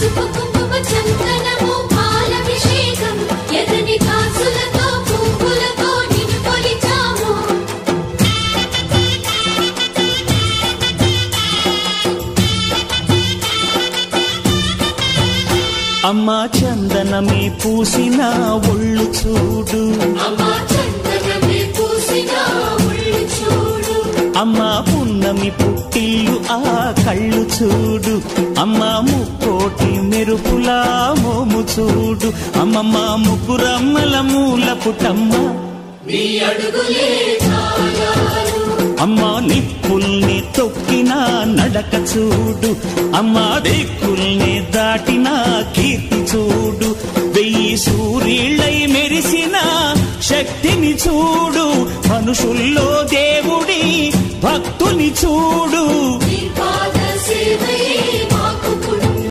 పసుపు కుంకుమ చందనము పాలభిషేకం ఎర్రని కాసులతో పువ్వులతో నిన్ను కొలిచాము. అమ్మా చందనమే పూసిన ఒళ్ళు చూడు, అమ్మా చందనమే పూసిన ఒళ్ళు చూడు, అమ్మా పున్నమి పుట్టిల్లు ఆ కళ్ళు చూడు, అమ్మా ముక్కోటి మెరుపులా మోము చూడు, అమ్మమ్మ ముగ్గురమ్మల మూల పుటమ్మ నీ అడుగులే చాలాలు. అమ్మా నిప్పుల్ని తొక్కిన నడక చూడు, అమ్మా దిక్కుల్ని దాటిన కీర్తి చూడు, 1000 సూర్యుళ్ళై మెరిసిన శక్తిని చూడు, మనుషుల్లో దేవుడి భక్తుని చూడు.